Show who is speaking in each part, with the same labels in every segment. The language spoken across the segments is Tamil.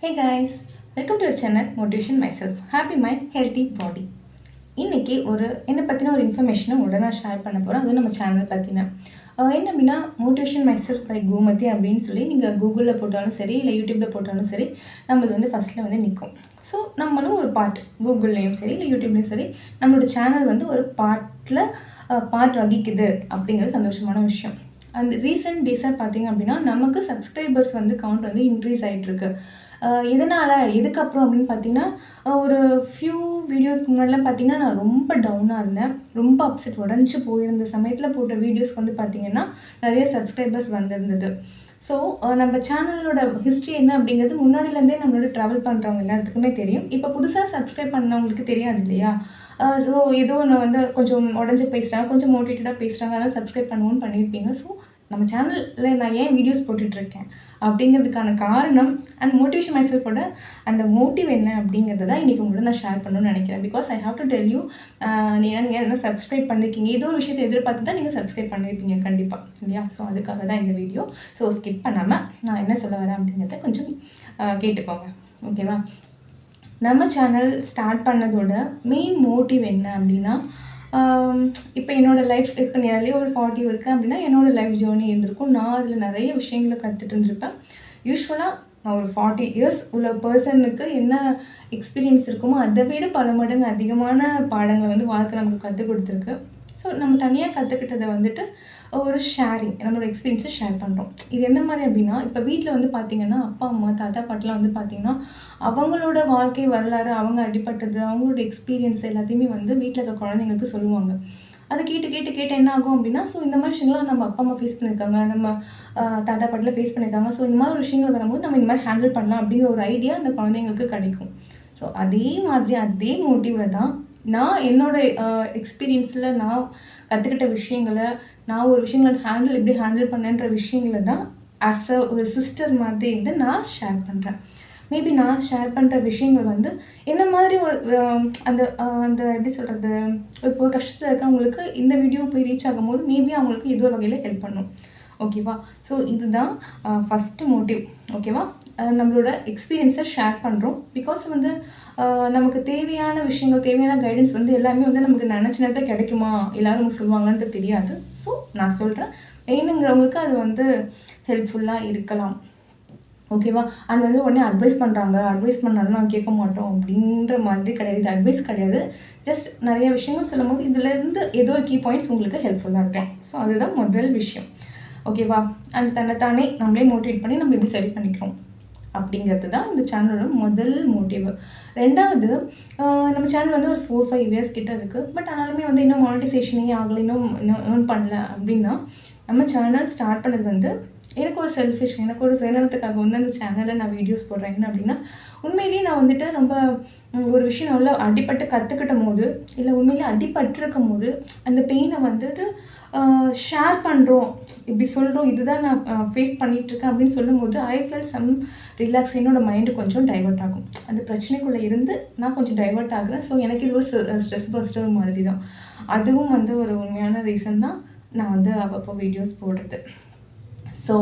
Speaker 1: Hey guys, welcome to our channel Motivation Myself. Happy Mind, Healthy Body. இன்றைக்கி என்னை பற்றின ஒரு இன்ஃபர்மேஷனை உடனே ஷேர் பண்ண போகிறோம். அதுவும் நம்ம சேனல் பற்றின என்ன அப்படின்னா மோட்டிவேஷன் மைசெல்ஃப் பை கோமதி அப்படின்னு சொல்லி நீங்கள் கூகுளில் போட்டாலும் சரி இல்லை யூடியூப்பில் போட்டாலும் சரி நம்மளது வந்து ஃபஸ்ட்டில் வந்து நிற்கும். ஸோ நம்மளும் ஒரு பார்ட் கூகுள்லேயும் சரி இல்லை யூடியூப்லேயும் சரி நம்மளோட சேனல் வந்து ஒரு பார்ட் வகிக்குது அப்படிங்கிறது சந்தோஷமான விஷயம். அந்த ரீசெண்ட் டேஸாக பார்த்திங்க அப்படின்னா நமக்கு சப்ஸ்கிரைபர்ஸ் வந்து கவுண்ட் வந்து இன்க்ரீஸ் ஆகிட்டுருக்கு. எதனால் எதுக்கப்புறம் அப்படின்னு பார்த்தீங்கன்னா ஒரு ஃபியூ வீடியோஸ்க்கு முன்னாடிலாம் பார்த்தீங்கன்னா நான் ரொம்ப டவுனாக இருந்தேன், ரொம்ப அப்செட் உடஞ்சி போயிருந்த சமயத்தில் போட்ட வீடியோஸ்க்கு வந்து பார்த்திங்கன்னா நிறைய சப்ஸ்கிரைபர்ஸ் வந்திருந்தது. ஸோ நம்ம சேனலோட ஹிஸ்ட்ரி என்ன அப்படிங்கிறது முன்னாடிலேருந்தே நம்மளோட ட்ராவல் பண்ணுறவங்க எல்லாத்துக்குமே தெரியும். இப்போ புதுசாக சப்ஸ்கிரைப் பண்ணவங்களுக்கு தெரியாது இல்லையா? ஸோ ஏதோ ஒன்று வந்து கொஞ்சம் உடஞ்சி பேசுகிறாங்க, கொஞ்சம் மோட்டிவேட்டடாக பேசுகிறாங்க, அதனால் சப்ஸ்கிரைப் பண்ணுவோன்னு பண்ணியிருப்பீங்க. ஸோ நம்ம சேனலில் நான் ஏன் வீடியோஸ் போட்டுட்ருக்கேன் அப்படிங்கிறதுக்கான காரணம் அண்ட் மோட்டிவேஷன் மைசெல்ஃபோட அந்த மோட்டிவ் என்ன அப்படிங்கிறத தான் இன்றைக்கி உங்களோட நான் ஷேர் பண்ணணும்னு நினைக்கிறேன். Because I have to tell you, நீங்கள் என்ன சப்ஸ்கிரைப் பண்ணியிருக்கீங்க, ஏதோ ஒரு விஷயத்தை எதிர்பார்த்து தான் நீங்கள் சப்ஸ்கிரைப் பண்ணியிருப்பீங்க கண்டிப்பாக இல்லையா? ஸோ அதுக்காக தான் இந்த வீடியோ. ஸோ ஸ்கிப் பண்ணாமல் நான் என்ன சொல்ல வரேன் அப்படிங்கிறத கொஞ்சம் கேட்டுக்கோங்க, ஓகேவா? நம்ம சேனல் ஸ்டார்ட் பண்ணதோட மெயின் மோட்டிவ் என்ன அப்படின்னா, இப்போ என்னோடய லைஃப் இப்போ நியர்லி ஒரு 40 இருக்கேன் அப்படின்னா என்னோடய லைஃப் ஜேர்னி இருந்திருக்கும். நான் அதில் நிறைய விஷயங்களை கற்றுட்டு இருந்திருப்பேன். யூஸ்வலாக நான் ஒரு 40 இயர்ஸ் உள்ள பர்சனுக்கு என்ன எக்ஸ்பீரியன்ஸ் இருக்குமோ அதை விட பல மடங்கு அதிகமான பாடங்களை வந்து வாழ்க்கை நமக்கு கற்றுக் கொடுத்துருக்கு. ஸோ நம்ம தனியாக கற்றுக்கிட்டதை வந்துட்டு ஒரு ஷேரிங், நம்மளோட எக்ஸ்பீரியன்ஸை ஷேர் பண்ணுறோம். இது எந்த மாதிரி அப்படின்னா, இப்போ வீட்டில் வந்து பார்த்திங்கன்னா அப்பா அம்மா தாத்தா பாட்டெலாம் வந்து பார்த்திங்கன்னா அவங்களோட வாழ்க்கை வரலாறு, அவங்க அடிப்பட்டது, அவங்களோட எக்ஸ்பீரியன்ஸ் எல்லாத்தையுமே வந்து வீட்டில் இருக்க குழந்தைங்களுக்கு சொல்லுவாங்க. அதை கேட்டு என்ன ஆகும் அப்படின்னா, ஸோ இந்த மாதிரி விஷயங்கள்லாம் நம்ம அப்பா அம்மா ஃபேஸ் பண்ணியிருக்காங்க, நம்ம தாத்தா பாட்டில் ஃபேஸ் பண்ணியிருக்காங்க. ஸோ இந்த மாதிரி ஒரு விஷயங்கள் வரும்போது நம்ம இந்த மாதிரி ஹேண்டில் பண்ணலாம் அப்படிங்கிற ஒரு ஐடியா அந்த குழந்தைங்களுக்கு கிடைக்கும். ஸோ அதே மாதிரி அதே மோட்டிவில் தான் நான் என்னோடய எக்ஸ்பீரியன்ஸில் நான் கற்றுக்கிட்ட விஷயங்களை, நான் ஒரு விஷயங்களை எப்படி ஹேண்டில் பண்ணேன்ற விஷயங்களை தான் ஆஸ் ஒரு சிஸ்டர் மாதிரி இருந்து நான் ஷேர் பண்ணுறேன். மேபி நான் ஷேர் பண்ணுற விஷயங்கள் வந்து என்ன மாதிரி ஒரு அந்த அந்த எப்படி சொல்கிறது, இப்போ ஒரு கஷ்டத்தில் இருக்கவங்களுக்கு இந்த வீடியோ போய் ரீச் ஆகும்போது மேபி அவங்களுக்கு ஏதோ வகையில் ஹெல்ப் பண்ணும், ஓகேவா? ஸோ இதுதான் ஃபஸ்ட்டு மோட்டிவ், ஓகேவா? நம்மளோட எக்ஸ்பீரியன்ஸை ஷேர் பண்ணுறோம். பிகாஸ் வந்து நமக்கு தேவையான விஷயங்கள், தேவையான கைடன்ஸ் வந்து எல்லாமே வந்து நமக்கு நினச்ச நேரத்தில் கிடைக்குமா, எல்லோரும் நமக்கு சொல்லுவாங்கன்ட்டு தெரியாது. ஸோ நான் சொல்கிறேன், வேணுங்கிறவங்களுக்கு அது வந்து ஹெல்ப்ஃபுல்லாக இருக்கலாம், ஓகேவா? அண்ட் வந்து உடனே அட்வைஸ் பண்ணுறாங்க, அட்வைஸ் பண்ணாலும் நான் கேட்க மாட்டோம் அப்படின்ற மாதிரி கிடையாது. இது அட்வைஸ் கிடையாது, ஜஸ்ட் நிறைய விஷயங்கள் சொல்லும் போது இதுலேருந்து ஏதோ ஒரு கீ பாயிண்ட்ஸ் உங்களுக்கு ஹெல்ப்ஃபுல்லாக இருக்கலாம். ஸோ அதுதான் முதல் விஷயம், ஓகேவா? அண்ட் தன்னைத்தானே நம்மளே மோட்டிவேட் பண்ணி நம்ம எப்படி சரி பண்ணிக்கிறோம் அப்படிங்கிறது தான் இந்த சேனலோட முதல் மோட்டிவ். ரெண்டாவது, நம்ம சேனல் வந்து ஒரு 4-5 இயர்ஸ் கிட்ட இருக்குது. பட் ஆனாலுமே வந்து இன்னும் மானிட்டைசேஷனே ஆகலை, இன்னும் ஏர்ன் பண்ணல அப்படின்னா, நம்ம சேனல் ஸ்டார்ட் பண்ணது வந்து எனக்கு ஒரு செல்ஃபிஷ், எனக்கு ஒரு சுயநலத்துக்காக வந்து அந்த சேனலில் நான் வீடியோஸ் போடுறேன். என்ன அப்படின்னா, உண்மையிலேயே நான் வந்துட்டு ரொம்ப ஒரு விஷயம் நல்லா அடிப்பட்டு கற்றுக்கிட்டும் போது, இல்லை உண்மையிலேயே அடிபட்டிருக்கும் போது அந்த பெயினை வந்துட்டு ஷேர் பண்ணுறோம், இப்படி சொல்கிறோம், இதுதான் நான் ஃபேஸ் பண்ணிகிட்ருக்கேன் அப்படின்னு சொல்லும்போது ஐ ஃபீல் சம் ரிலாக்ஸ். என்னோடய மைண்டு கொஞ்சம் டைவெர்ட் ஆகும். அந்த பிரச்சனைக்குள்ளே இருந்து நான் கொஞ்சம் டைவெர்ட் ஆகுறேன். ஸோ எனக்கு இது ஒரு ஸ்ட்ரெஸ் பஸ்டர் மாதிரி தான். அதுவும் வந்து ஒரு உண்மையான ரீசன் தான் நான் வந்து அப்பப்போ வீடியோஸ் போடுறது. ஸோ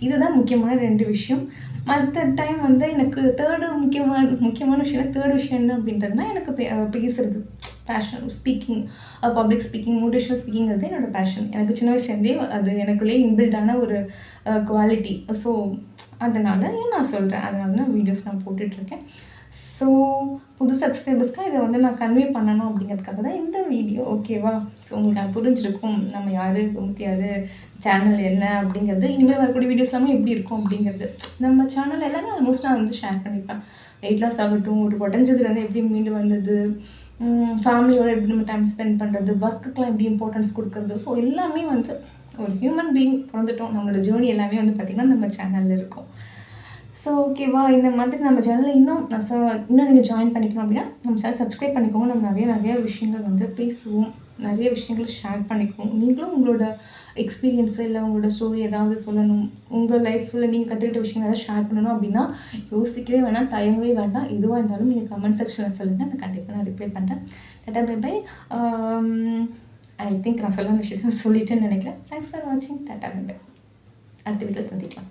Speaker 1: இதுதான் முக்கியமான 2 விஷயம். மற்ற டைம் வந்து எனக்கு முக்கியமான விஷயம், தேர்ட் விஷயம் என்ன அப்படின்றதுனா, எனக்கு பேசுகிறது passion, speaking, public speaking, motivational ஸ்பீக்கிங்கிறது என்னோடய பேஷன். எனக்கு சின்ன வயசுலேருந்தே அது எனக்குள்ளேயே இன்பில்டான ஒரு குவாலிட்டி. ஸோ அதனால் நான் சொல்கிறேன், அதனால நான் வீடியோஸ் நான் போட்டுட்ருக்கேன். ஸோ புது சப்ஸ்கிரைபர்ஸ்க்காக இதை வந்து நான் கன்வே பண்ணணும் அப்படிங்கிறதுக்காக தான் இந்த வீடியோ, ஓகேவா? ஸோ உங்களுக்கு அது புரிஞ்சிருக்கும், நம்ம யார், கோமதி யார், சேனல் என்ன அப்படிங்கிறது, இனிமேல் வரக்கூடிய வீடியோஸ் எல்லாமே எப்படி இருக்கும் அப்படிங்கிறது. நம்ம சேனல் எல்லாமே ஆல்மோஸ்ட் நான் வந்து ஷேர் பண்ணிப்பேன். வெயிட் லாஸ் ஆகட்டும், ஒரு உடஞ்சதுலேருந்து எப்படி மீண்டு வந்தது, ஃபேமிலியோட எப்படி நம்ம டைம் ஸ்பெண்ட் பண்ணுறது, ஒர்க்குக்கெலாம் எப்படி இம்பார்ட்டன்ஸ் கொடுக்குறது. ஸோ எல்லாமே வந்து ஒரு ஹியூமன் பீயிங் பிறந்துட்டோம், நம்மளோட ஜேர்னி எல்லாமே வந்து பார்த்திங்கன்னா நம்ம சேனலில் இருக்கும். ஸோ ஓகேவா? இந்த மாதிரி நம்ம சேனலில் இன்னும் நீங்கள் ஜாயின் பண்ணிக்கணும் அப்படின்னா நம்ம சேனல் சப்ஸ்கிரைப் பண்ணிக்கோங்க. நம்ம நிறைய விஷயங்கள் வந்து பேசுவோம், நிறைய விஷயங்கள் ஷேர் பண்ணிக்குவோம். நீங்களும் உங்களோட எக்ஸ்பீரியன்ஸு இல்லை உங்களோட ஸ்டோரி ஏதாவது சொல்லணும், உங்கள் லைஃப்பில் நீங்கள் கற்றுக்கிட்ட விஷயங்கள் ஏதாவது ஷேர் பண்ணணும் அப்படின்னா யோசிக்கவே வேணாம், தயங்கவே வேண்டாம். எதுவாக இருந்தாலும் நீங்கள் கமெண்ட் செக்ஷனில் சொல்லுங்கள், நான் கண்டிப்பாக நான் ரிப்ளை பண்ணுறேன். Tata bye bye. I think நான் சொல்ல விஷயத்தை சொல்லிட்டேன்னு நினைக்கிறேன். தேங்க்ஸ் ஃபார் வாட்சிங். Tata bye bye. அடுத்த வீட்டில் சந்திக்கலாம்.